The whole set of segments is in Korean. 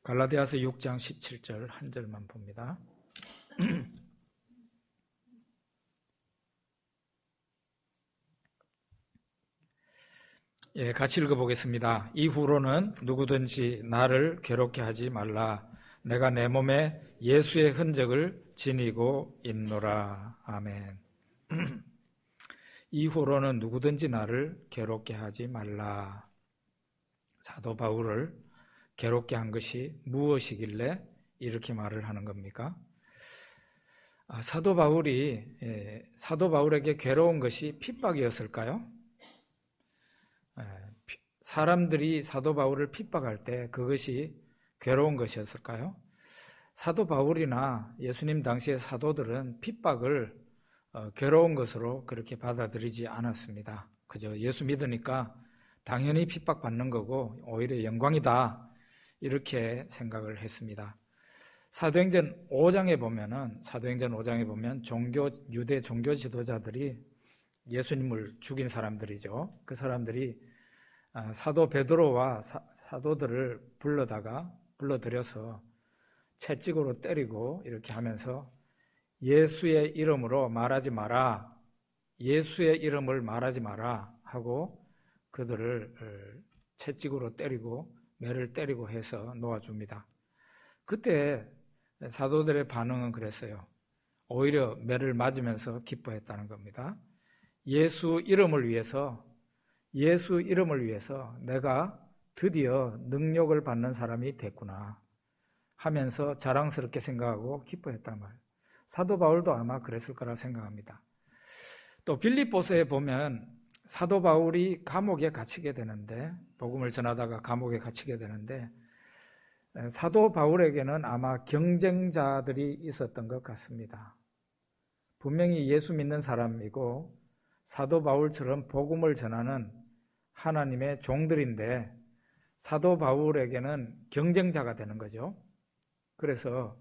갈라디아서 6장 17절 한 절만 봅니다. 같이 읽어보겠습니다. 이후로는 누구든지 나를 괴롭게 하지 말라. 내가 내 몸에 예수의 흔적을 지니고 있노라. 아멘. 이후로는 누구든지 나를 괴롭게 하지 말라. 사도 바울을 괴롭게 한 것이 무엇이길래 이렇게 말을 하는 겁니까? 사도 바울에게 괴로운 것이 핍박이었을까요? 사람들이 사도 바울을 핍박할 때 그것이 괴로운 것이었을까요? 사도 바울이나 예수님 당시의 사도들은 핍박을 괴로운 것으로 그렇게 받아들이지 않았습니다. 그저 예수 믿으니까 당연히 핍박받는 거고 오히려 영광이다, 이렇게 생각을 했습니다. 사도행전 5장에 보면 유대 종교 지도자들이 예수님을 죽인 사람들이죠. 그 사람들이 사도 베드로와 사도들을 불러들여서 채찍으로 때리고 이렇게 하면서 예수의 이름으로 말하지 마라, 예수의 이름을 말하지 마라 하고 그들을 채찍으로 때리고 매를 때리고 해서 놓아줍니다. 그때 사도들의 반응은 그랬어요. 오히려 매를 맞으면서 기뻐했다는 겁니다. 예수 이름을 위해서 내가 드디어 능력을 받는 사람이 됐구나 하면서 자랑스럽게 생각하고 기뻐했단 말이에요. 사도 바울도 아마 그랬을 거라 생각합니다. 또 빌립보서에 보면 사도 바울이 감옥에 갇히게 되는데, 복음을 전하다가 감옥에 갇히게 되는데, 사도 바울에게는 아마 경쟁자들이 있었던 것 같습니다. 분명히 예수 믿는 사람이고 사도 바울처럼 복음을 전하는 하나님의 종들인데 사도 바울에게는 경쟁자가 되는 거죠. 그래서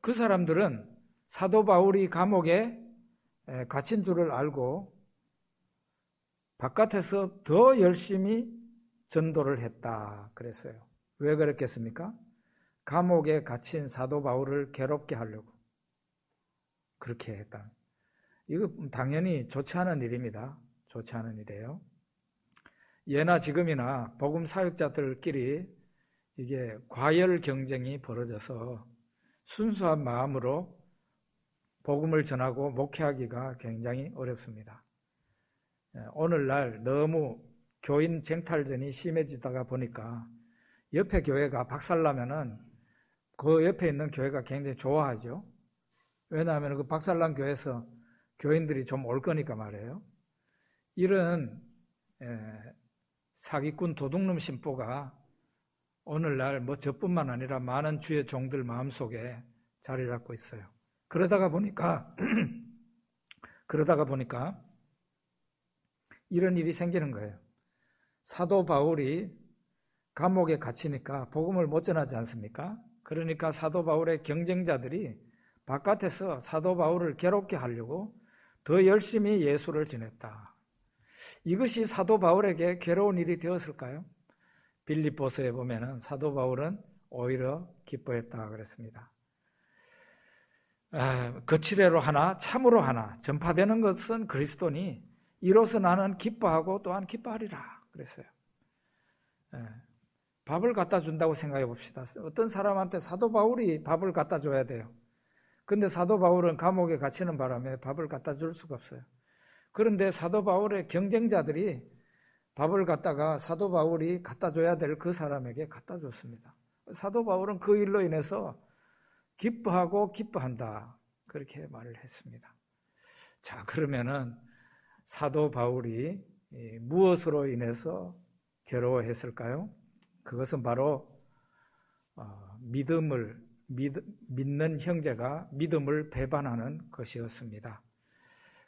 그 사람들은 사도 바울이 감옥에 갇힌 줄을 알고 바깥에서 더 열심히 전도를 했다 그랬어요. 왜 그랬겠습니까? 감옥에 갇힌 사도 바울을 괴롭게 하려고 그렇게 했다. 이거 당연히 좋지 않은 일입니다. 좋지 않은 일이에요. 예나 지금이나 복음 사역자들끼리 이게 과열 경쟁이 벌어져서 순수한 마음으로 복음을 전하고 목회하기가 굉장히 어렵습니다. 오늘날 너무 교인 쟁탈전이 심해지다가 보니까 옆에 교회가 박살나면은 그 옆에 있는 교회가 굉장히 좋아하죠. 왜냐하면 그 박살난 교회에서 교인들이 좀 올 거니까 말이에요. 이런 사기꾼 도둑놈 심보가 오늘날 저뿐만 아니라 많은 주의 종들 마음속에 자리 잡고 있어요. 그러다가 보니까 이런 일이 생기는 거예요. 사도 바울이 감옥에 갇히니까 복음을 못 전하지 않습니까? 그러니까 사도 바울의 경쟁자들이 바깥에서 사도 바울을 괴롭게 하려고 더 열심히 예수를 전했다. 이것이 사도 바울에게 괴로운 일이 되었을까요? 빌립보서에 보면은 사도 바울은 오히려 기뻐했다 그랬습니다. 거칠애로 하나 참으로 하나 전파되는 것은 그리스도니 이로써 나는 기뻐하고 또한 기뻐하리라 그랬어요. 밥을 갖다 준다고 생각해 봅시다. 어떤 사람한테 사도 바울이 밥을 갖다 줘야 돼요. 근데 사도 바울은 감옥에 갇히는 바람에 밥을 갖다 줄 수가 없어요. 그런데 사도 바울의 경쟁자들이 밥을 갖다가 사도 바울이 갖다 줘야 될 그 사람에게 갖다 줬습니다. 사도 바울은 그 일로 인해서 기뻐하고 기뻐한다, 그렇게 말을 했습니다. 자, 그러면은 사도 바울이 무엇으로 인해서 괴로워했을까요? 그것은 바로 믿는 형제가 믿음을 배반하는 것이었습니다.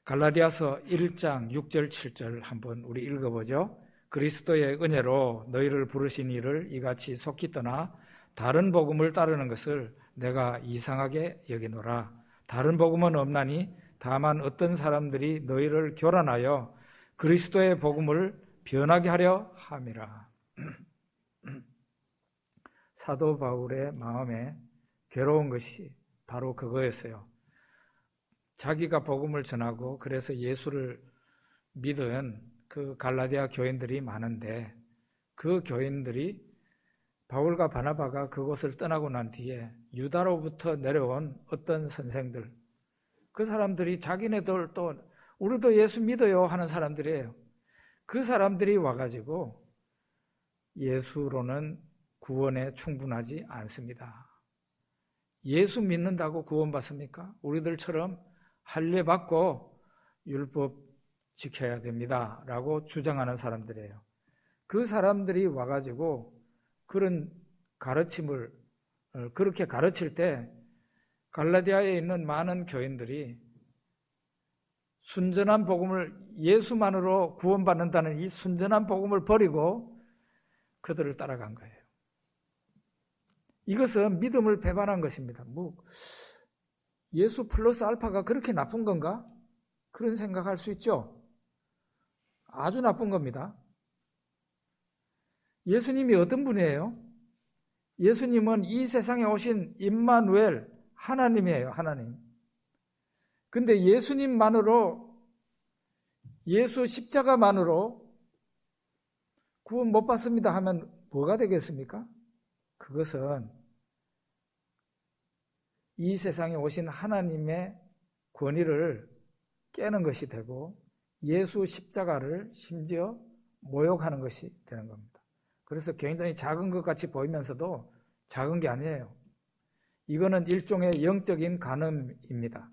갈라디아서 1장 6절 7절 한번 우리 읽어보죠. 그리스도의 은혜로 너희를 부르신 이를 이같이 속히 떠나 다른 복음을 따르는 것을 내가 이상하게 여기노라. 다른 복음은 없나니 다만 어떤 사람들이 너희를 교란하여 그리스도의 복음을 변하게 하려 함이라. 사도 바울의 마음에 괴로운 것이 바로 그거였어요. 자기가 복음을 전하고 그래서 예수를 믿은 그 갈라디아 교인들이 많은데 그 교인들이 바울과 바나바가 그곳을 떠나고 난 뒤에 유다로부터 내려온 어떤 선생들, 그 사람들이 자기네들 또 우리도 예수 믿어요 하는 사람들이에요. 그 사람들이 와가지고 예수로는 구원에 충분하지 않습니다. 예수 믿는다고 구원받습니까? 우리들처럼 할례 받고 율법 지켜야 됩니다 라고 주장하는 사람들이에요. 그 사람들이 와가지고 그런 가르침을 그렇게 가르칠 때 갈라디아에 있는 많은 교인들이 순전한 복음을, 예수만으로 구원받는다는 이 순전한 복음을 버리고 그들을 따라간 거예요. 이것은 믿음을 배반한 것입니다. 예수 플러스 알파가 그렇게 나쁜 건가? 그런 생각할 수 있죠. 아주 나쁜 겁니다. 예수님이 어떤 분이에요? 예수님은 이 세상에 오신 임마누엘, 하나님이에요. 하나님. 근데 예수님만으로, 예수 십자가만으로 구원 못 받습니다 하면 뭐가 되겠습니까? 그것은 이 세상에 오신 하나님의 권위를 깨는 것이 되고 예수 십자가를 심지어 모욕하는 것이 되는 겁니다. 그래서 굉장히 작은 것 같이 보이면서도 작은 게 아니에요. 이거는 일종의 영적인 간음입니다.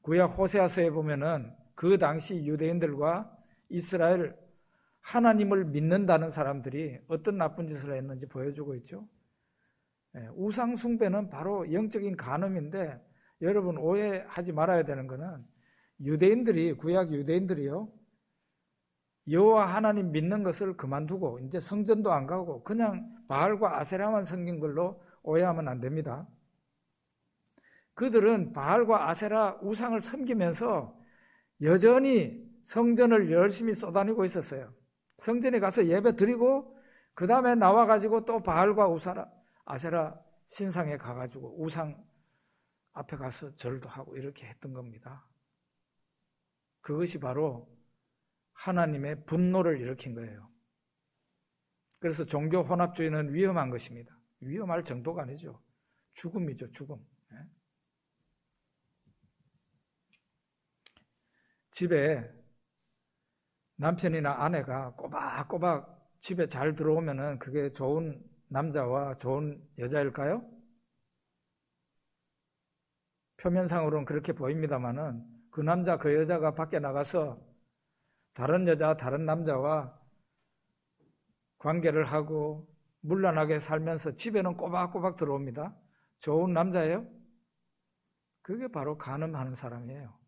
구약 호세아서에 보면은 그 당시 유대인들과 이스라엘 하나님을 믿는다는 사람들이 어떤 나쁜 짓을 했는지 보여주고 있죠. 우상 숭배는 바로 영적인 간음인데 여러분 오해하지 말아야 되는 것은 유대인들이, 구약 유대인들이요, 여호와 하나님 믿는 것을 그만두고 이제 성전도 안 가고 그냥 바알과 아세라만 섬긴 걸로 오해하면 안 됩니다. 그들은 바알과 아세라 우상을 섬기면서 여전히 성전을 열심히 쏘다니고 있었어요. 성전에 가서 예배 드리고 그 다음에 나와가지고 또 바알과 아세라 신상에 가가지고 우상 앞에 가서 절도 하고 이렇게 했던 겁니다. 그것이 바로 하나님의 분노를 일으킨 거예요. 그래서 종교 혼합주의는 위험한 것입니다. 위험할 정도가 아니죠. 죽음이죠, 죽음. 집에 남편이나 아내가 꼬박꼬박 집에 잘 들어오면은 그게 좋은 남자와 좋은 여자일까요? 표면상으로는 그렇게 보입니다만은 그 남자, 그 여자가 밖에 나가서 다른 여자, 다른 남자와 관계를 하고 문란하게 살면서 집에는 꼬박꼬박 들어옵니다. 좋은 남자예요? 그게 바로 간음하는 사람이에요.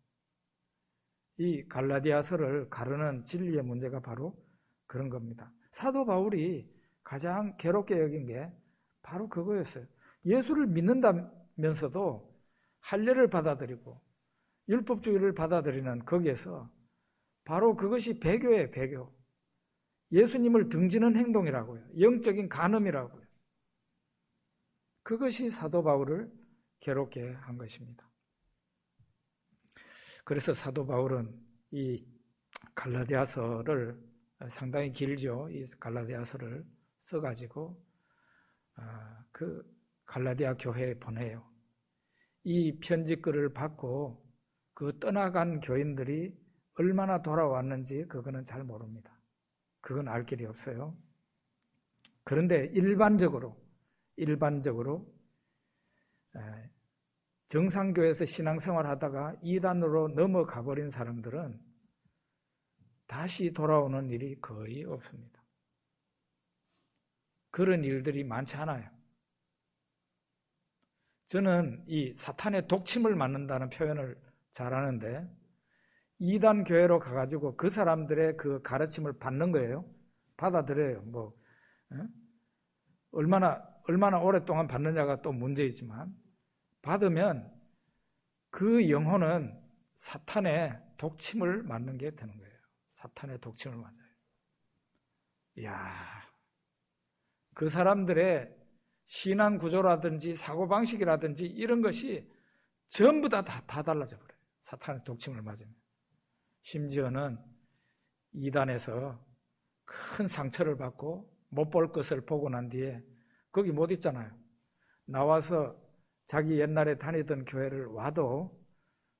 이 갈라디아서를 가르는 진리의 문제가 바로 그런 겁니다. 사도 바울이 가장 괴롭게 여긴 게 바로 그거였어요. 예수를 믿는다면서도 할례를 받아들이고 율법주의를 받아들이는 거기에서 바로 그것이 배교예요, 배교. 예수님을 등지는 행동이라고요. 영적인 간음이라고요. 그것이 사도 바울을 괴롭게 한 것입니다. 그래서 사도 바울은 이 갈라디아서를 상당히 길죠. 이 갈라디아서를 써가지고 그 갈라디아 교회에 보내요. 이 편지글을 받고 그 떠나간 교인들이 얼마나 돌아왔는지 그거는 잘 모릅니다. 그건 알 길이 없어요. 그런데 일반적으로 정상교회에서 신앙생활 하다가 이단으로 넘어가 버린 사람들은 다시 돌아오는 일이 거의 없습니다. 그런 일들이 많지 않아요. 저는 이 사탄의 독침을 맞는다는 표현을 잘하는데 이단 교회로 가가지고 그 사람들의 그 가르침을 받는 거예요. 받아들여요. 얼마나 오랫동안 받느냐가 또 문제이지만 받으면 그 영혼은 사탄의 독침을 맞는 게 되는 거예요. 사탄의 독침을 맞아요. 이야, 그 사람들의 신앙 구조라든지 사고방식이라든지 이런 것이 전부 다 달라져 버려요. 사탄의 독침을 맞으면. 심지어는 이단에서 큰 상처를 받고 못 볼 것을 보고 난 뒤에 거기 못 있잖아요. 나와서 자기 옛날에 다니던 교회를 와도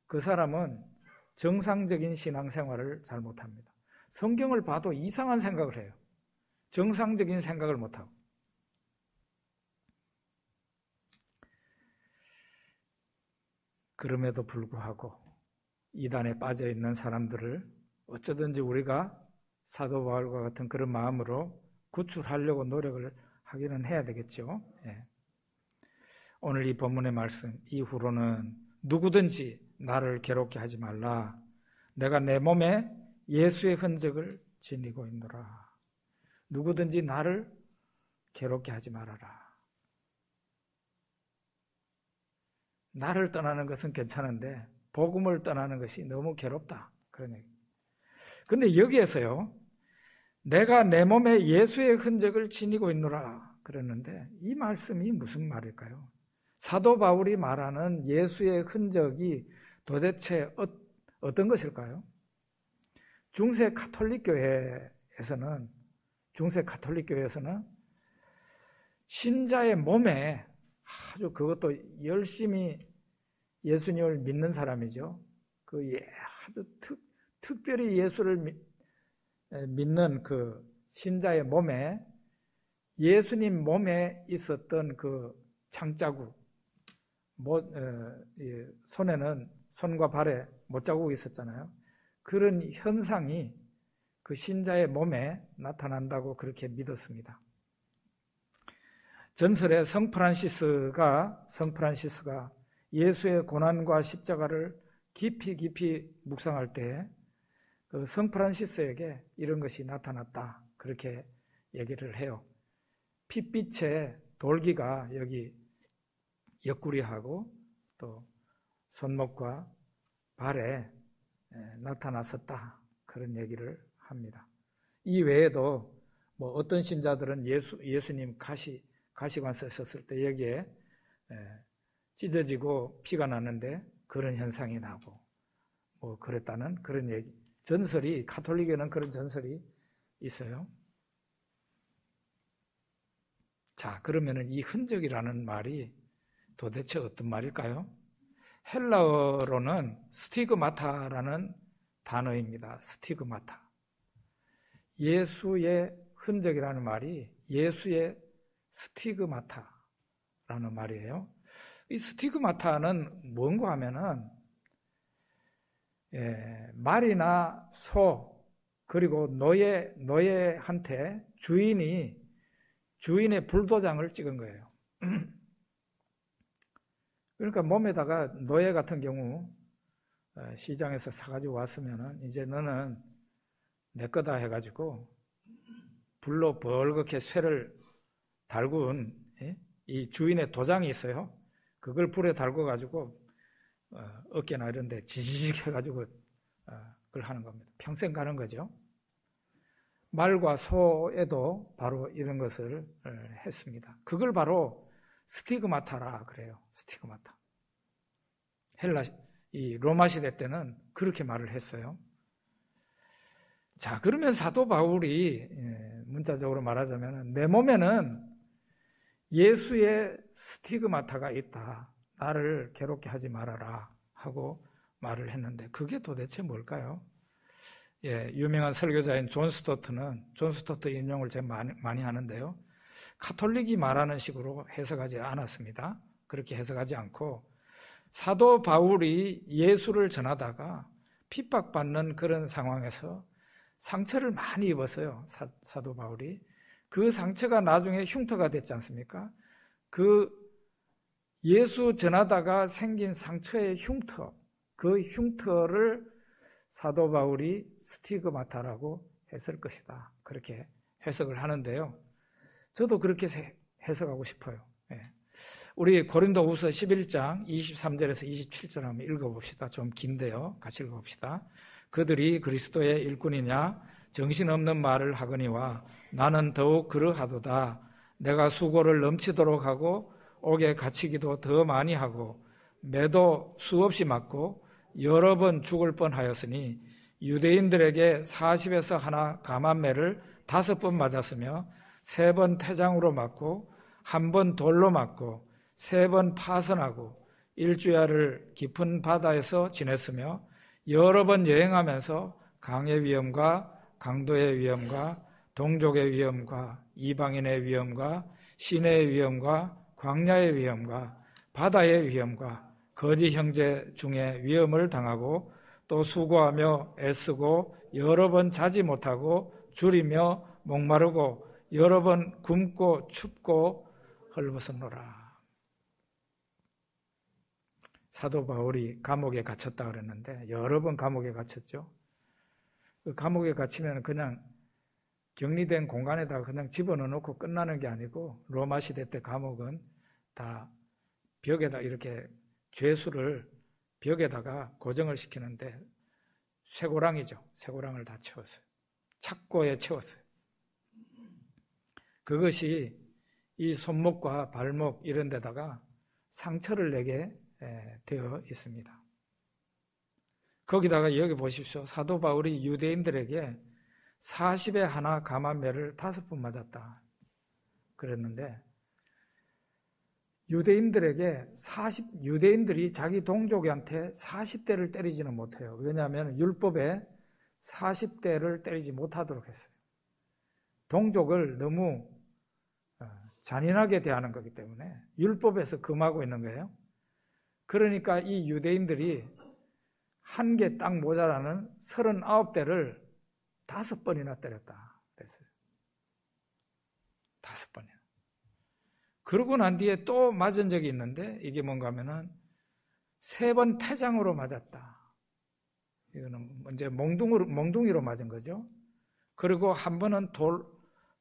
그 사람은 정상적인 신앙생활을 잘 못합니다. 성경을 봐도 이상한 생각을 해요. 정상적인 생각을 못하고. 그럼에도 불구하고 이단에 빠져 있는 사람들을 어쩌든지 우리가 사도 바울과 같은 그런 마음으로 구출하려고 노력을 하기는 해야 되겠죠. 예. 오늘 이 본문의 말씀 이후로는 누구든지 나를 괴롭게 하지 말라. 내가 내 몸에 예수의 흔적을 지니고 있노라. 누구든지 나를 괴롭게 하지 말아라. 나를 떠나는 것은 괜찮은데 복음을 떠나는 것이 너무 괴롭다. 그런 얘기. 근데 여기에서요, 내가 내 몸에 예수의 흔적을 지니고 있노라 그랬는데 이 말씀이 무슨 말일까요? 사도 바울이 말하는 예수의 흔적이 도대체 어떤 것일까요? 중세 가톨릭 교회에서는 신자의 몸에 아주 그것도 열심히 예수님을 믿는 사람이죠. 아주 특별히 예수를 믿는 그 신자의 몸에 예수님 몸에 있었던 그 창자국, 손에는 손과 발에 못자국이 있었잖아요. 그런 현상이 그 신자의 몸에 나타난다고 그렇게 믿었습니다. 전설에 성 프란시스가 예수의 고난과 십자가를 깊이 묵상할 때 그 성 프란시스에게 이런 것이 나타났다. 그렇게 얘기를 해요. 핏빛의 돌기가 여기 옆구리하고 또 손목과 발에 나타났었다. 그런 얘기를 합니다. 이 외에도 뭐 어떤 신자들은 예수님 가시관서 썼을 때 여기에 찢어지고 피가 나는데 그런 현상이 나고 뭐 그랬다는 그런 얘기, 전설이, 가톨릭에는 그런 전설이 있어요. 자, 그러면은 이 흔적이라는 말이 도대체 어떤 말일까요? 헬라어로는 스티그마타라는 단어입니다. 스티그마타. 예수의 흔적이라는 말이 예수의 스티그마타라는 말이에요. 이 스티그마타는 뭔가 하면은 말이나 소 그리고 노예한테 주인의 불도장을 찍은 거예요. 그러니까 몸에다가 노예 같은 경우 시장에서 사가지고 왔으면은 이제 너는 내 거다 해가지고 불로 벌겋게 쇠를 달군 이 주인의 도장이 있어요. 그걸 불에 달궈가지고 어깨나 이런 데 지지직 해가지고 그걸 하는 겁니다. 평생 가는 거죠. 말과 소에도 바로 이런 것을 했습니다. 그걸 바로 스티그마타라 그래요. 스티그마타. 이 로마 시대 때는 그렇게 말을 했어요. 자, 그러면 사도 바울이 문자적으로 말하자면 내 몸에는 예수의 스티그마타가 있다. 나를 괴롭게 하지 말아라 하고 말을 했는데 그게 도대체 뭘까요? 유명한 설교자인 존 스토트 인용을 제가 많이 하는데요. 가톨릭이 말하는 식으로 해석하지 않았습니다. 그렇게 해석하지 않고 사도 바울이 예수를 전하다가 핍박받는 그런 상황에서 상처를 많이 입었어요. 사도 바울이. 그 상처가 나중에 흉터가 됐지 않습니까? 그 예수 전하다가 생긴 상처의 흉터, 그 흉터를 사도 바울이 스티그마타라고 했을 것이다. 그렇게 해석을 하는데요. 저도 그렇게 해석하고 싶어요. 우리 고린도후서 11장 23절에서 27절 한번 읽어봅시다. 좀 긴데요. 같이 읽어봅시다. 그들이 그리스도의 일꾼이냐 정신없는 말을 하거니와 나는 더욱 그러하도다. 내가 수고를 넘치도록 하고 옥에 갇히기도 더 많이 하고 매도 수없이 맞고 여러 번 죽을 뻔하였으니 유대인들에게 40에서 하나 감한매를 5번 맞았으며 3번 태장으로 맞고 1번 돌로 맞고 3번 파선하고 일주야를 깊은 바다에서 지냈으며 여러 번 여행하면서 강의 위험과 강도의 위험과 동족의 위험과 이방인의 위험과 시내의 위험과 광야의 위험과 바다의 위험과 거짓 형제 중에 위험을 당하고 또 수고하며 애쓰고 여러 번 자지 못하고 줄이며 목마르고 여러 번 굶고 춥고 헐벗었노라. 사도 바울이 감옥에 갇혔다 그랬는데 여러 번 감옥에 갇혔죠. 그 감옥에 갇히면 그냥 격리된 공간에다가 그냥 집어넣어놓고 끝나는 게 아니고 로마 시대 때 감옥은 다 벽에다 이렇게 죄수를 벽에다가 고정을 시키는데 쇠고랑이죠. 쇠고랑을 다 채웠어요. 착고에 채웠어요. 그것이 이 손목과 발목 이런 데다가 상처를 내게 되어 있습니다. 거기다가 여기 보십시오. 사도 바울이 유대인들에게 40에 하나 감한매를 5번 맞았다 그랬는데 유대인들이 자기 동족한테 40대를 때리지는 못해요. 왜냐하면 율법에 40대를 때리지 못하도록 했어요. 동족을 너무 잔인하게 대하는 거기 때문에 율법에서 금하고 있는 거예요. 그러니까 이 유대인들이 한 개 딱 모자라는 39대를 5번이나 때렸다 그랬어요. 5번이나. 그러고 난 뒤에 또 맞은 적이 있는데 이게 뭔가 하면은 3번 태장으로 맞았다. 이거는 이제 몽둥이로 맞은 거죠. 그리고 한 번은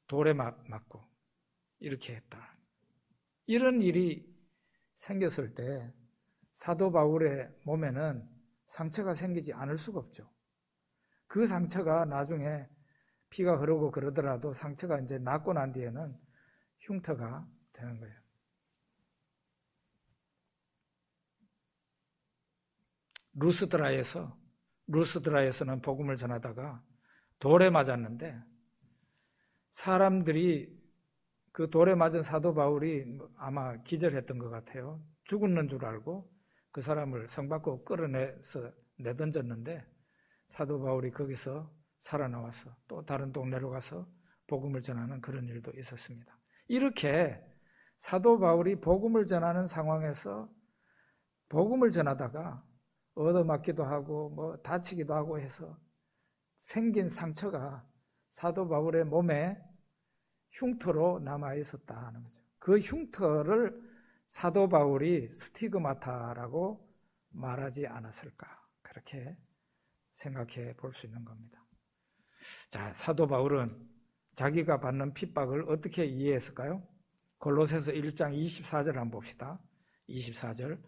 돌에 맞고 이렇게 했다. 이런 일이 생겼을 때 사도 바울의 몸에는 상처가 생기지 않을 수가 없죠. 그 상처가 나중에 피가 흐르고 그러더라도 상처가 이제 낫고 난 뒤에는 흉터가 되는 거예요. 루스드라에서는 복음을 전하다가 돌에 맞았는데 사람들이 그 돌에 맞은 사도 바울이 아마 기절했던 것 같아요. 죽는 줄 알고 그 사람을 성 밖으로 끌어내서 내던졌는데 사도 바울이 거기서 살아나와서 또 다른 동네로 가서 복음을 전하는 그런 일도 있었습니다. 이렇게 사도 바울이 복음을 전하는 상황에서 복음을 전하다가 얻어맞기도 하고 뭐 다치기도 하고 해서 생긴 상처가 사도 바울의 몸에 흉터로 남아 있었다는 거죠. 그 흉터를 사도 바울이 스티그마타라고 말하지 않았을까, 그렇게 생각해 볼 수 있는 겁니다. 자, 사도 바울은 자기가 받는 핍박을 어떻게 이해했을까요? 골로새서 1장 24절 한번 봅시다. 24절.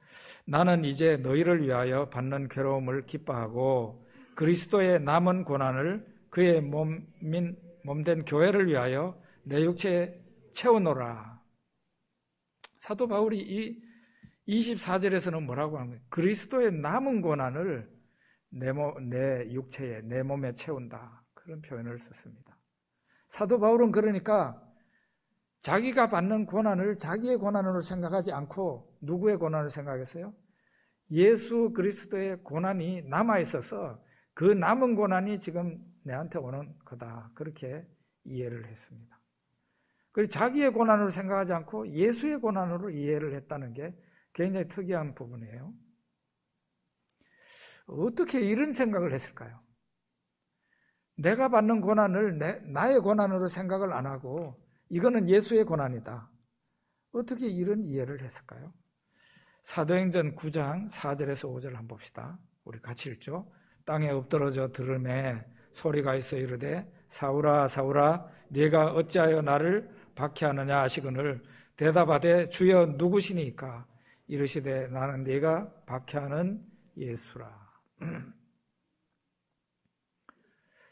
나는 이제 너희를 위하여 받는 괴로움을 기뻐하고 그리스도의 남은 고난을 그의 몸된 교회를 위하여 내 육체에 채우노라. 사도 바울이 이 24절에서는 뭐라고 하는 거예요? 그리스도의 남은 고난을 내 육체에, 내 몸에 채운다. 그런 표현을 썼습니다. 사도 바울은 그러니까 자기가 받는 고난을 자기의 고난으로 생각하지 않고 누구의 고난을 생각했어요? 예수 그리스도의 고난이 남아있어서 그 남은 고난이 지금 내한테 오는 거다. 그렇게 이해를 했습니다. 그리고 자기의 고난으로 생각하지 않고 예수의 고난으로 이해를 했다는 게 굉장히 특이한 부분이에요. 어떻게 이런 생각을 했을까요? 내가 받는 고난을 나의 고난으로 생각을 안 하고 이거는 예수의 고난이다. 어떻게 이런 이해를 했을까요? 사도행전 9장 4절에서 5절 한번 봅시다. 우리 같이 읽죠. 땅에 엎드러져 들음에 소리가 있어 이르되 사울아 사울아 네가 어찌하여 나를 박해하느냐 하시거늘 대답하되 주여 누구시니까 이르시되 나는 네가 박해하는 예수라.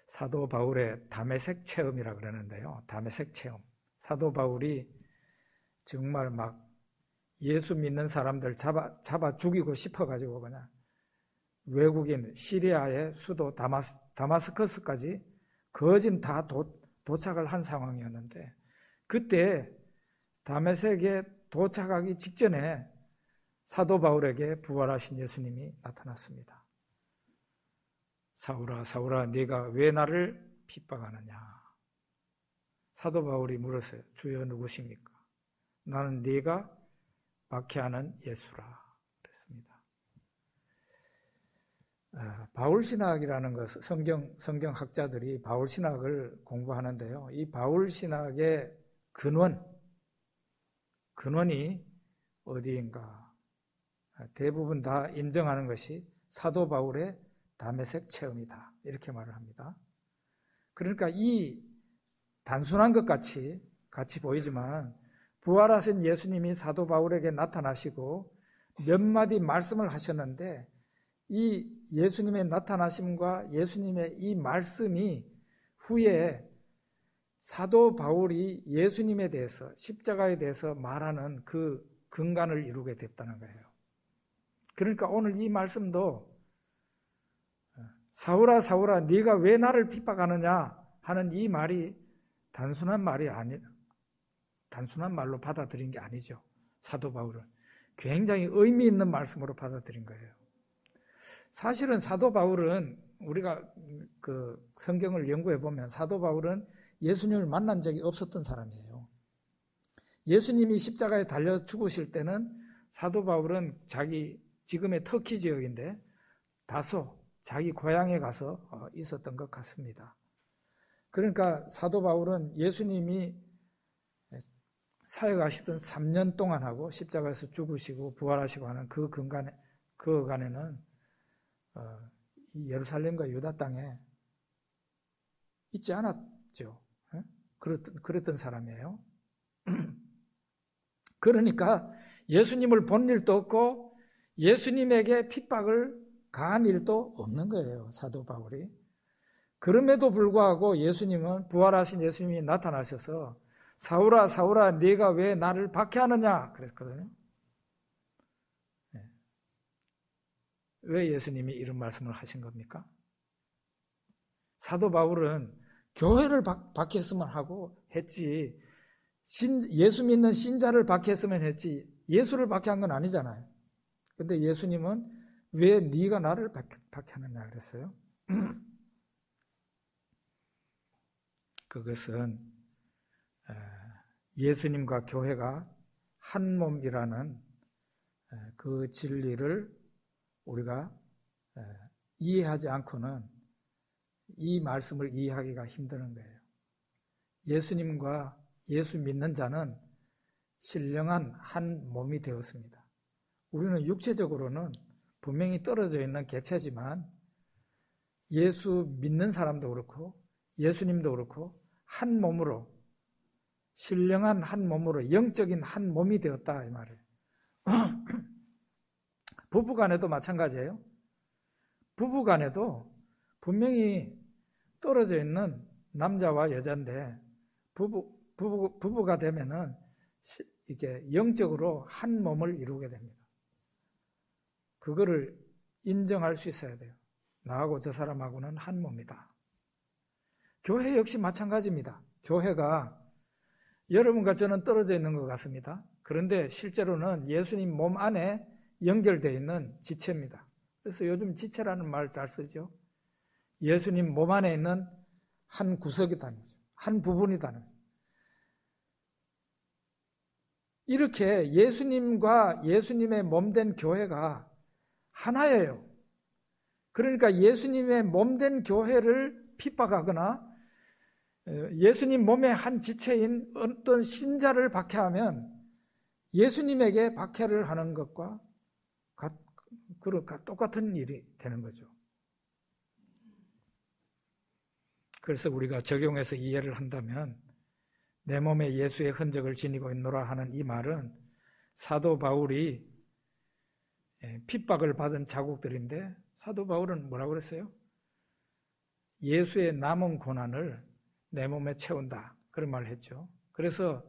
사도 바울의 다메섹 체험이라 그러는데요. 다메섹 체험. 사도 바울이 정말 막 예수 믿는 사람들 잡아 죽이고 싶어가지고 그냥 외국인 시리아의 수도 다마스커스까지 거진 다 도착을 한 상황이었는데, 그때 다메섹에 도착하기 직전에 사도 바울에게 부활하신 예수님이 나타났습니다. 사울아, 사울아, 네가 왜 나를 핍박하느냐? 사도 바울이 물었어요. 주여 누구십니까? 나는 네가 박해하는 예수라 그랬습니다. 바울신학이라는 것, 성경학자들이 바울신학을 공부하는데요. 이 바울신학의 근원이 어디인가? 대부분 다 인정하는 것이 사도 바울의 다메섹 체험이다, 이렇게 말을 합니다. 그러니까 이 단순한 것 같이 보이지만 부활하신 예수님이 사도 바울에게 나타나시고 몇 마디 말씀을 하셨는데, 이 예수님의 나타나심과 예수님의 이 말씀이 후에 사도 바울이 예수님에 대해서, 십자가에 대해서 말하는 그 근간을 이루게 됐다는 거예요. 그러니까 오늘 이 말씀도 사울아, 사울아, 네가 왜 나를 핍박하느냐 하는 이 말이 단순한 말로 받아들인 게 아니죠. 사도 바울은 굉장히 의미 있는 말씀으로 받아들인 거예요. 사실은 사도 바울은, 우리가 그 성경을 연구해 보면 사도 바울은 예수님을 만난 적이 없었던 사람이에요. 예수님이 십자가에 달려 죽으실 때는 사도 바울은 자기 지금의 터키 지역인데 다소 자기 고향에 가서 있었던 것 같습니다. 그러니까 사도 바울은 예수님이 사역하시던 3년 동안 하고 십자가에서 죽으시고 부활하시고 하는 그 근간에는 예루살렘과 유다 땅에 있지 않았죠. 그랬던 사람이에요. 그러니까 예수님을 본 일도 없고 예수님에게 핍박을 가한 일도 없는 거예요, 사도 바울이. 그럼에도 불구하고 예수님은, 부활하신 예수님이 나타나셔서 사울아, 사울아, 네가 왜 나를 박해하느냐 그랬거든요. 왜 예수님이 이런 말씀을 하신 겁니까? 사도 바울은 교회를 박해했으면 하고 했지, 예수 믿는 신자를 박해했으면 했지, 예수를 박해한 건 아니잖아요. 근데 예수님은 왜 네가 나를 박해하느냐 그랬어요? 그것은 예수님과 교회가 한 몸이라는 그 진리를 우리가 이해하지 않고는 이 말씀을 이해하기가 힘든 거예요. 예수님과 예수 믿는 자는 신령한 한 몸이 되었습니다. 우리는 육체적으로는 분명히 떨어져 있는 개체지만 예수 믿는 사람도 그렇고 예수님도 그렇고 한 몸으로, 신령한 한 몸으로, 영적인 한 몸이 되었다, 이 말이에요. 부부간에도 마찬가지예요. 부부간에도 분명히 떨어져 있는 남자와 여자인데 부부가 되면은 이게 영적으로 한 몸을 이루게 됩니다. 그거를 인정할 수 있어야 돼요. 나하고 저 사람하고는 한 몸이다. 교회 역시 마찬가지입니다. 교회가 여러분과 저는 떨어져 있는 것 같습니다. 그런데 실제로는 예수님 몸 안에 연결되어 있는 지체입니다. 그래서 요즘 지체라는 말 잘 쓰죠. 예수님 몸 안에 있는 한 구석이다는 거죠. 한 부분이다는 거죠. 이렇게 예수님과 예수님의 몸된 교회가 하나예요. 그러니까 예수님의 몸된 교회를 핍박하거나 예수님 몸의 한 지체인 어떤 신자를 박해하면 예수님에게 박해를 하는 것과 똑같은 일이 되는 거죠. 그래서 우리가 적용해서 이해를 한다면 내 몸에 예수의 흔적을 지니고 있노라 하는 이 말은 사도 바울이 핍박을 받은 자국들인데 사도 바울은 뭐라고 그랬어요? 예수의 남은 고난을 내 몸에 채운다, 그런 말을 했죠. 그래서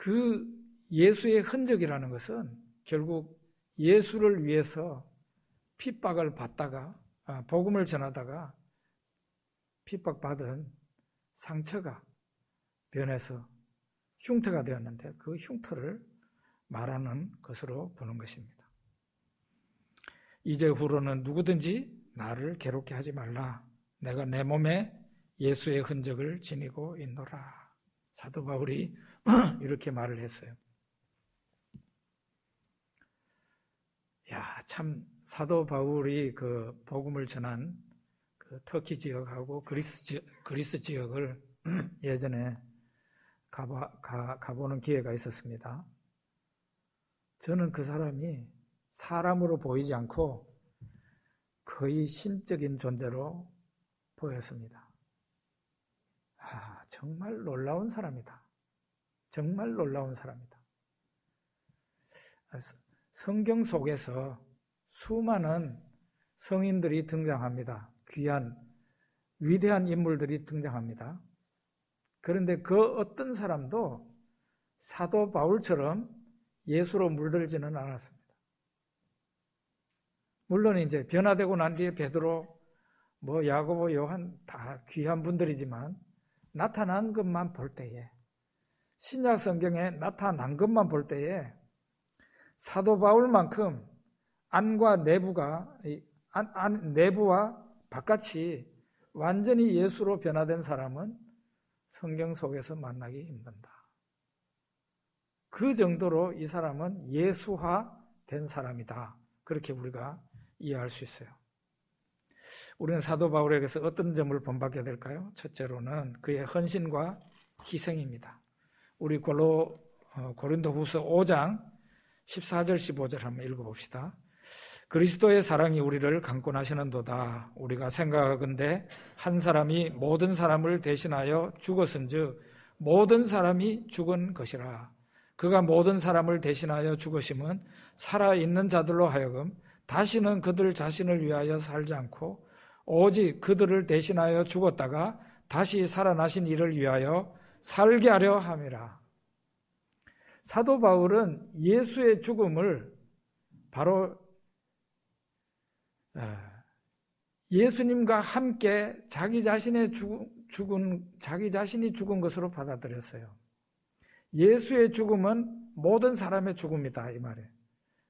그 예수의 흔적이라는 것은 결국 예수를 위해서 핍박을 받다가 복음을 전하다가 핍박받은 상처가 변해서 흉터가 되었는데 그 흉터를 말하는 것으로 보는 것입니다. 이제 후로는 누구든지 나를 괴롭게 하지 말라. 내가 내 몸에 예수의 흔적을 지니고 있노라. 사도 바울이 이렇게 말을 했어요. 야, 참 사도 바울이 그 복음을 전한 그 터키 지역하고 그리스 지역을 예전에 가보는 기회가 있었습니다. 저는 그 사람이 사람으로 보이지 않고 거의 신적인 존재로 보였습니다. 정말 놀라운 사람이다. 정말 놀라운 사람이다. 성경 속에서 수많은 성인들이 등장합니다. 귀한, 위대한 인물들이 등장합니다. 그런데 그 어떤 사람도 사도 바울처럼 예수로 물들지는 않았습니다. 물론 이제 변화되고 난 뒤에 베드로, 야고보, 요한 다 귀한 분들이지만 나타난 것만 볼 때에, 신약 성경에 나타난 것만 볼 때에 사도 바울만큼 안과 내부와 바깥이 완전히 예수로 변화된 사람은 성경 속에서 만나기 힘든다. 그 정도로 이 사람은 예수화된 사람이다. 그렇게 우리가 이해할 수 있어요. 우리는 사도 바울에게서 어떤 점을 본받게 될까요? 첫째로는 그의 헌신과 희생입니다. 우리 고린도후서 5장 14절 15절 한번 읽어봅시다. 그리스도의 사랑이 우리를 강권하시는도다. 우리가 생각하건대 한 사람이 모든 사람을 대신하여 죽었은즉 모든 사람이 죽은 것이라. 그가 모든 사람을 대신하여 죽으심은 살아있는 자들로 하여금 다시는 그들 자신을 위하여 살지 않고 오직 그들을 대신하여 죽었다가 다시 살아나신 이를 위하여 살게 하려 함이라. 사도 바울은 예수의 죽음을 바로 예수님과 함께 자기 자신이 죽은 것으로 받아들였어요. 예수의 죽음은 모든 사람의 죽음이다, 이 말이에요.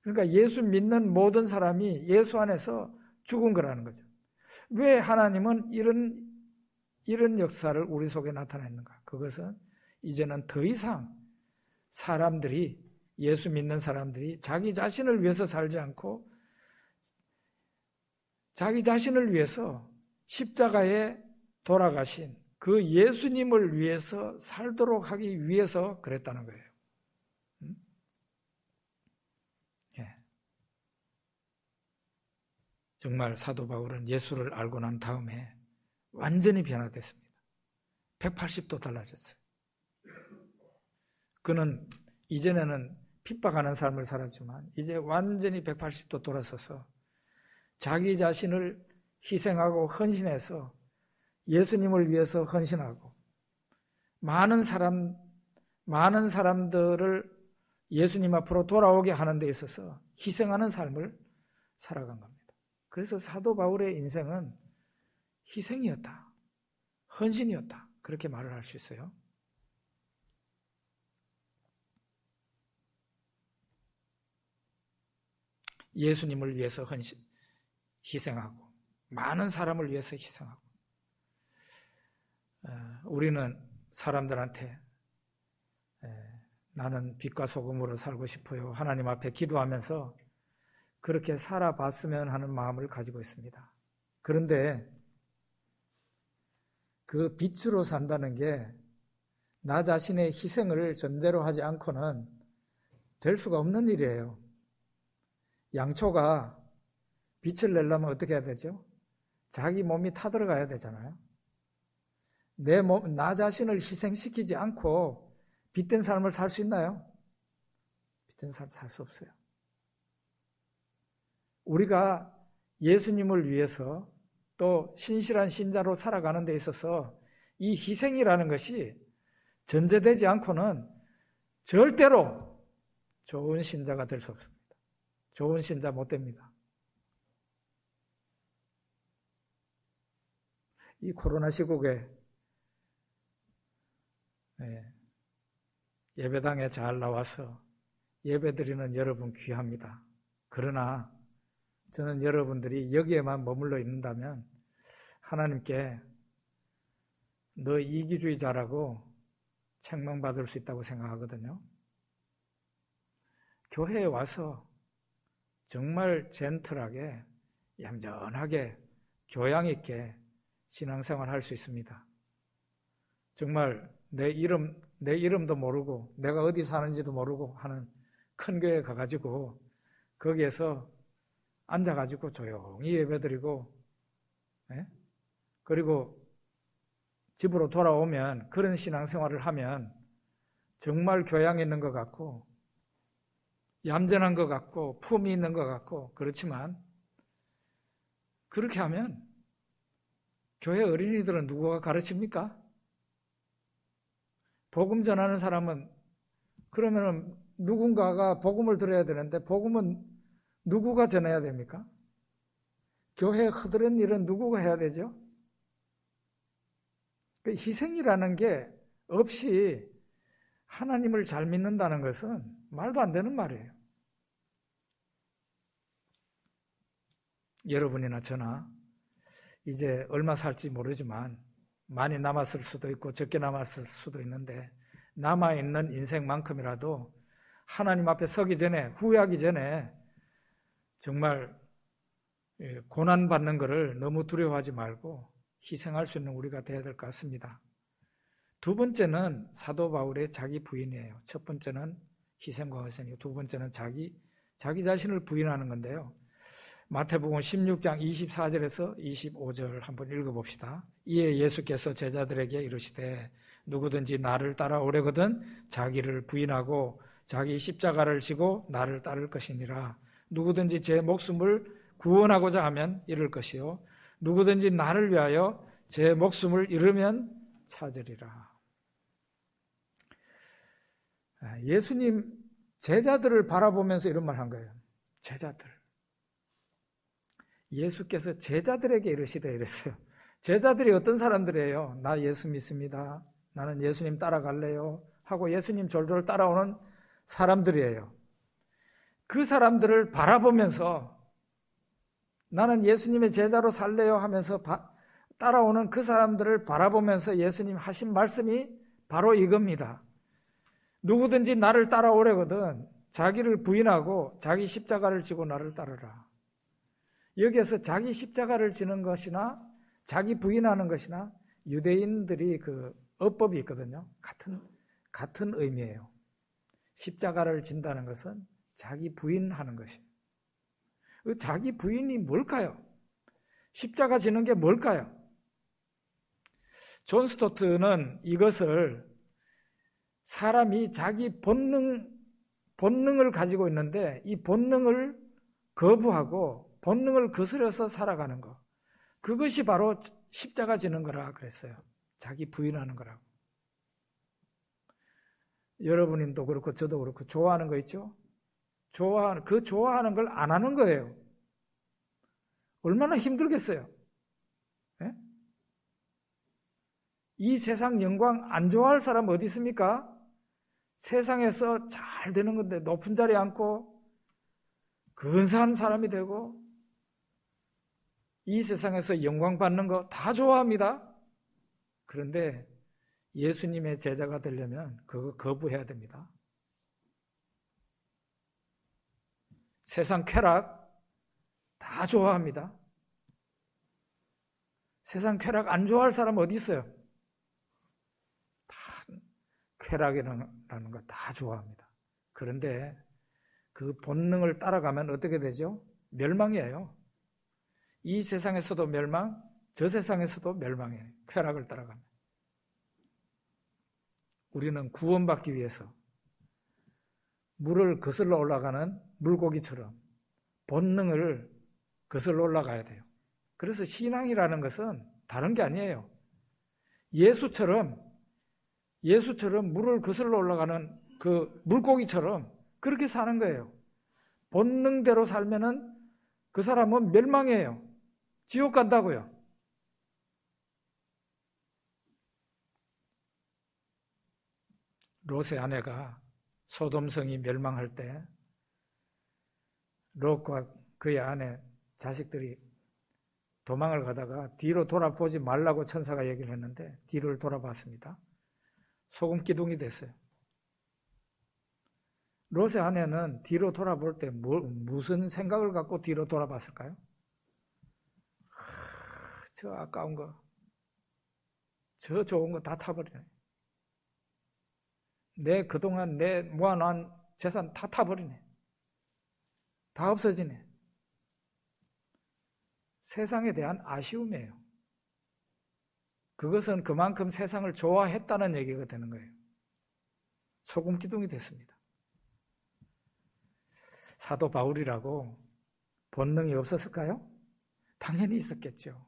그러니까 예수 믿는 모든 사람이 예수 안에서 죽은 거라는 거죠. 왜 하나님은 이런 역사를 우리 속에 나타냈는가? 그것은 이제는 더 이상 예수 믿는 사람들이 자기 자신을 위해서 살지 않고 자기 자신을 위해서 십자가에 돌아가신 그 예수님을 위해서 살도록 하기 위해서 그랬다는 거예요. 정말 사도 바울은 예수를 알고 난 다음에 완전히 변화됐습니다. 180도 달라졌어요. 그는 이전에는 핍박하는 삶을 살았지만 이제 완전히 180도 돌아서서 자기 자신을 희생하고 헌신해서 예수님을 위해서 헌신하고 많은 사람들을 예수님 앞으로 돌아오게 하는 데 있어서 희생하는 삶을 살아간 겁니다. 그래서 사도 바울의 인생은 희생이었다, 헌신이었다, 그렇게 말을 할 수 있어요. 예수님을 위해서 희생하고 많은 사람을 위해서 희생하고 우리는 사람들한테 나는 빛과 소금으로 살고 싶어요. 하나님 앞에 기도하면서 그렇게 살아봤으면 하는 마음을 가지고 있습니다. 그런데 그 빛으로 산다는 게 나 자신의 희생을 전제로 하지 않고는 될 수가 없는 일이에요. 양초가 빛을 내려면 어떻게 해야 되죠? 자기 몸이 타들어가야 되잖아요. 나 자신을 희생시키지 않고 빛된 삶을 살 수 있나요? 빛된 삶 살 수 없어요. 우리가 예수님을 위해서 또 신실한 신자로 살아가는 데 있어서 이 희생이라는 것이 전제되지 않고는 절대로 좋은 신자가 될 수 없습니다. 좋은 신자 못 됩니다. 이 코로나 시국에 예배당에 잘 나와서 예배드리는 여러분 귀합니다. 그러나 저는 여러분들이 여기에만 머물러 있는다면 하나님께 너 이기주의자라고 책망받을 수 있다고 생각하거든요. 교회에 와서 정말 젠틀하게 얌전하게 교양 있게 신앙생활 할 수 있습니다. 정말 내 이름도 모르고 내가 어디 사는지도 모르고 하는 큰 교회 가가지고 거기에서 앉아가지고 조용히 예배드리고 그리고 집으로 돌아오면 그런 신앙생활을 하면 정말 교양 있는 것 같고 얌전한 것 같고 품이 있는 것 같고 그렇지만 그렇게 하면 교회 어린이들은 누구가 가르칩니까? 복음 전하는 사람은 그러면은 누군가가 복음을 들어야 되는데 복음은 누구가 전해야 됩니까? 교회에 허드렛 일은 누구가 해야 되죠? 희생이라는 게 없이 하나님을 잘 믿는다는 것은 말도 안 되는 말이에요. 여러분이나 저나 이제 얼마 살지 모르지만 많이 남았을 수도 있고 적게 남았을 수도 있는데 남아있는 인생만큼이라도 하나님 앞에 서기 전에 후회하기 전에 정말 고난받는 것을 너무 두려워하지 말고 희생할 수 있는 우리가 되어야 될 것 같습니다. 두 번째는 사도 바울의 자기 부인이에요. 첫 번째는 희생과 헌신이고 두 번째는 자기 자신을 부인하는 건데요. 마태복음 16장 24절에서 25절 한번 읽어봅시다. 이에 예수께서 제자들에게 이르시되 누구든지 나를 따라오려거든 자기를 부인하고 자기 십자가를 지고 나를 따를 것이니라. 누구든지 제 목숨을 구원하고자 하면 잃을 것이요 누구든지 나를 위하여 제 목숨을 잃으면 찾으리라. 예수님 제자들을 바라보면서 이런 말 한 거예요. 제자들. 예수께서 제자들에게 이르시되 이랬어요. 제자들이 어떤 사람들이에요? 나 예수 믿습니다. 나는 예수님 따라갈래요. 하고 예수님 졸졸 따라오는 사람들이에요. 그 사람들을 바라보면서 나는 예수님의 제자로 살래요 하면서 따라오는 그 사람들을 바라보면서 예수님 하신 말씀이 바로 이겁니다. 누구든지 나를 따라오려거든 자기를 부인하고 자기 십자가를 지고 나를 따르라. 여기에서 자기 십자가를 지는 것이나 자기 부인하는 것이나 유대인들이 그 어법이 있거든요. 같은 의미예요. 십자가를 진다는 것은 자기 부인하는 것이에요. 자기 부인이 뭘까요? 십자가 지는 게 뭘까요? 존 스토트는 이것을 사람이 자기 본능을 가지고 있는데 이 본능을 거부하고 본능을 거스려서 살아가는 것. 그것이 바로 십자가 지는 거라 그랬어요. 자기 부인하는 거라고. 여러분도 그렇고 저도 그렇고 좋아하는 거 있죠? 좋아하는 걸 안 하는 거예요. 얼마나 힘들겠어요. 네? 이 세상 영광 안 좋아할 사람 어디 있습니까? 세상에서 잘 되는 건데 높은 자리에 앉고 근사한 사람이 되고 이 세상에서 영광 받는 거 다 좋아합니다. 그런데 예수님의 제자가 되려면 그거 거부해야 됩니다. 세상 쾌락 다 좋아합니다. 세상 쾌락 안 좋아할 사람 어디 있어요? 다 쾌락이라는 거 다 좋아합니다. 그런데 그 본능을 따라가면 어떻게 되죠? 멸망이에요. 이 세상에서도 멸망, 저 세상에서도 멸망이에요. 쾌락을 따라가면. 우리는 구원받기 위해서 물을 거슬러 올라가는 물고기처럼 본능을 거슬러 올라가야 돼요. 그래서 신앙이라는 것은 다른 게 아니에요. 예수처럼 물을 거슬러 올라가는 그 물고기처럼 그렇게 사는 거예요. 본능대로 살면은 그 사람은 멸망해요. 지옥 간다고요. 롯의 아내가 소돔성이 멸망할 때 롯과 그의 아내 자식들이 도망을 가다가 뒤로 돌아보지 말라고 천사가 얘기를 했는데 뒤를 돌아봤습니다. 소금 기둥이 됐어요. 롯의 아내는 뒤로 돌아볼 때 무슨 생각을 갖고 뒤로 돌아봤을까요? 저 아까운 거, 저 좋은 거 다 타버리네. 내 그동안 내 모아놓은 재산 다 타버리네. 다 없어지네. 세상에 대한 아쉬움이에요. 그것은 그만큼 세상을 좋아했다는 얘기가 되는 거예요. 소금 기둥이 됐습니다. 사도 바울이라고 본능이 없었을까요? 당연히 있었겠죠.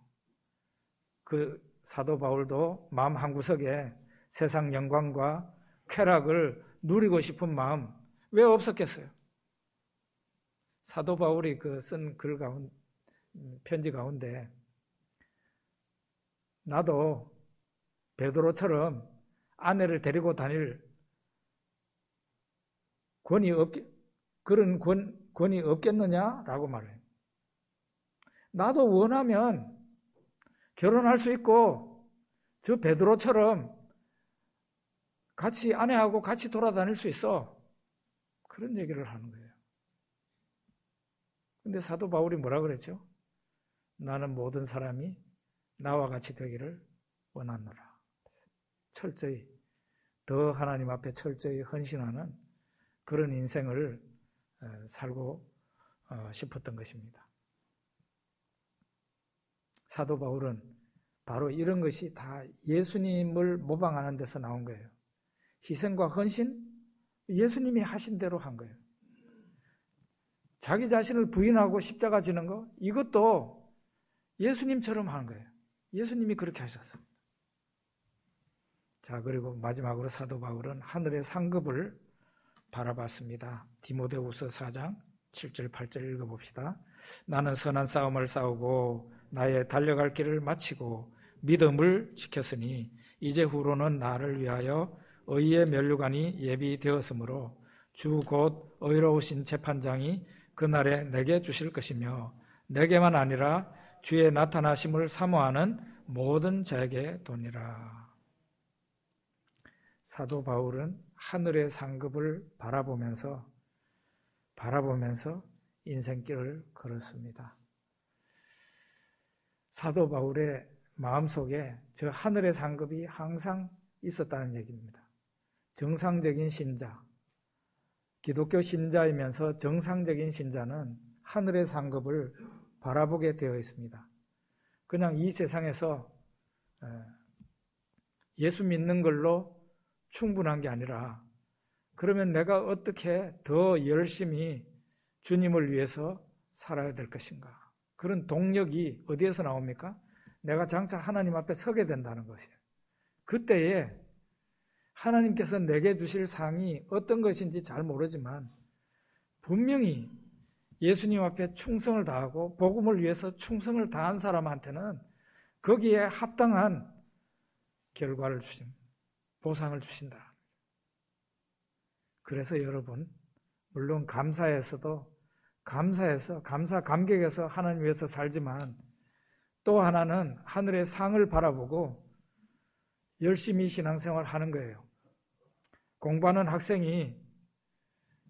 그 사도 바울도 마음 한구석에 세상 영광과 쾌락을 누리고 싶은 마음 왜 없었겠어요? 사도 바울이 쓴 글 가운데 편지 가운데 나도 베드로처럼 아내를 데리고 다닐 그런 권이 없겠느냐라고 말해요. 나도 원하면 결혼할 수 있고 저 베드로처럼 같이 아내하고 같이 돌아다닐 수 있어. 그런 얘기를 하는 거예요. 근데 사도 바울이 뭐라 그랬죠? 나는 모든 사람이 나와 같이 되기를 원하노라. 철저히 더 하나님 앞에 철저히 헌신하는 그런 인생을 살고 싶었던 것입니다. 사도 바울은 바로 이런 것이 다 예수님을 모방하는 데서 나온 거예요. 희생과 헌신, 예수님이 하신 대로 한 거예요. 자기 자신을 부인하고 십자가 지는 거, 이것도 예수님처럼 하는 거예요. 예수님이 그렇게 하셨어요. 자, 그리고 마지막으로 사도 바울은 하늘의 상급을 바라봤습니다. 디모데후서 4장 7절 8절 읽어봅시다. 나는 선한 싸움을 싸우고 나의 달려갈 길을 마치고 믿음을 지켰으니 이제 후로는 나를 위하여 의의 면류관이 예비되었으므로 주 곧 의로우신 재판장이 그날에 내게 주실 것이며 내게만 아니라 주의 나타나심을 사모하는 모든 자에게 도니라. 사도 바울은 하늘의 상급을 바라보면서 인생길을 걸었습니다. 사도 바울의 마음속에 저 하늘의 상급이 항상 있었다는 얘기입니다. 정상적인 신자, 기독교 신자이면서 정상적인 신자는 하늘의 상급을 바라보게 되어 있습니다. 그냥 이 세상에서 예수 믿는 걸로 충분한 게 아니라 그러면 내가 어떻게 더 열심히 주님을 위해서 살아야 될 것인가? 그런 동력이 어디에서 나옵니까? 내가 장차 하나님 앞에 서게 된다는 것이에요. 그때에 하나님께서 내게 주실 상이 어떤 것인지 잘 모르지만 분명히 예수님 앞에 충성을 다하고 복음을 위해서 충성을 다한 사람한테는 거기에 합당한 결과를 주십니다. 보상을 주신다. 그래서 여러분, 물론 감사 감격해서 하나님 위해서 살지만 또 하나는 하늘의 상을 바라보고 열심히 신앙생활 하는 거예요. 공부하는 학생이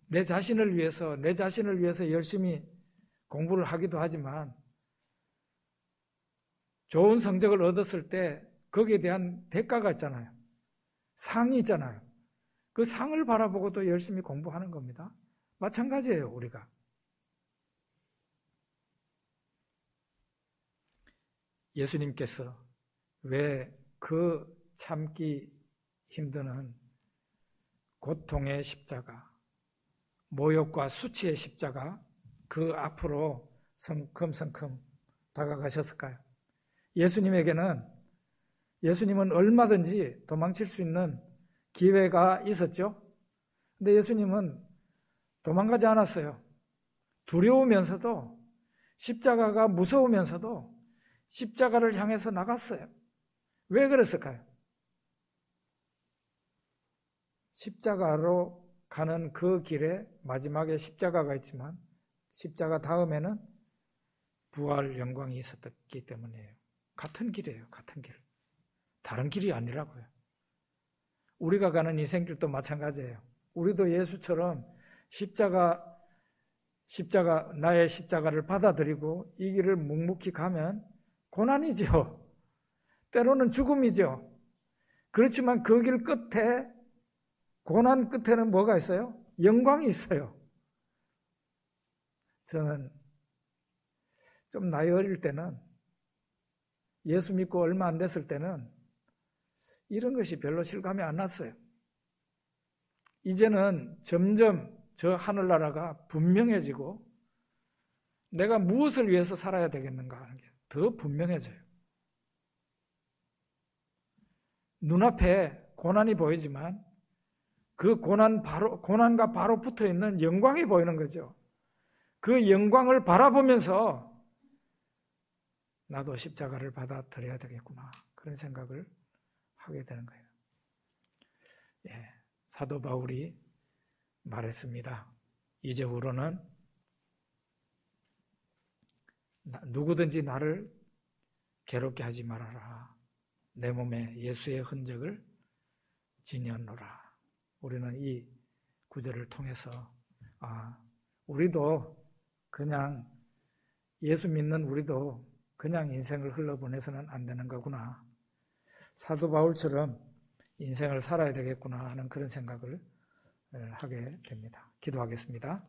내 자신을 위해서 열심히 공부를 하기도 하지만 좋은 성적을 얻었을 때 거기에 대한 대가가 있잖아요. 상이 있잖아요. 그 상을 바라보고 또 열심히 공부하는 겁니다. 마찬가지예요, 우리가. 예수님께서 왜 그 참기 힘드는 고통의 십자가, 모욕과 수치의 십자가 그 앞으로 성큼성큼 다가가셨을까요? 예수님은 얼마든지 도망칠 수 있는 기회가 있었죠. 근데 예수님은 도망가지 않았어요. 두려우면서도 십자가가 무서우면서도 십자가를 향해서 나갔어요. 왜 그랬을까요? 십자가로 가는 그 길에 마지막에 십자가가 있지만 십자가 다음에는 부활 영광이 있었기 때문이에요. 같은 길이에요. 같은 길. 다른 길이 아니라고요. 우리가 가는 이 생길도 마찬가지예요. 우리도 예수처럼 나의 십자가를 받아들이고 이 길을 묵묵히 가면 고난이죠. 때로는 죽음이죠. 그렇지만 그 길 끝에, 고난 끝에는 뭐가 있어요? 영광이 있어요. 저는 좀 나이 어릴 때는, 예수 믿고 얼마 안 됐을 때는 이런 것이 별로 실감이 안 났어요. 이제는 점점 저 하늘나라가 분명해지고 내가 무엇을 위해서 살아야 되겠는가 하는 게 더 분명해져요. 눈앞에 고난이 보이지만 그 고난과 바로 붙어 있는 영광이 보이는 거죠. 그 영광을 바라보면서 나도 십자가를 받아들여야 되겠구나, 그런 생각을 하게 되는 거예요. 예, 사도 바울이 말했습니다. 이제후로는 누구든지 나를 괴롭게 하지 말아라. 내 몸에 예수의 흔적을 지녔노라. 우리는 이 구절을 통해서 우리도 그냥 예수 믿는 우리도 그냥 인생을 흘러보내서는 안 되는 거구나. 사도 바울처럼 인생을 살아야 되겠구나 하는 그런 생각을 하게 됩니다. 기도하겠습니다.